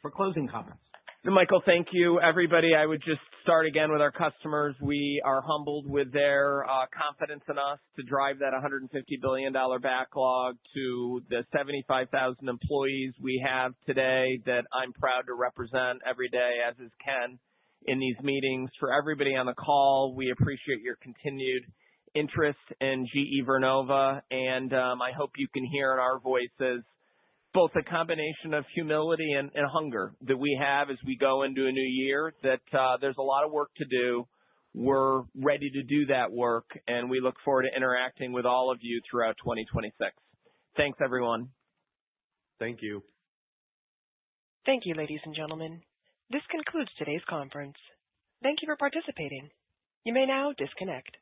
for closing comments. Michael, thank you. Everybody, I would just start again with our customers. We are humbled with their confidence in us to drive that $150 billion backlog to the 75,000 employees we have today that I'm proud to represent every day, as is Ken, in these meetings. For everybody on the call, we appreciate your continued interest in GE Vernova, and I hope you can hear in our voices both a combination of humility and hunger that we have as we go into a new year, that there's a lot of work to do. We're ready to do that work, and we look forward to interacting with all of you throughout 2026. Thanks, everyone. Thank you. Thank you, ladies and gentlemen. This concludes today's conference. Thank you for participating. You may now disconnect.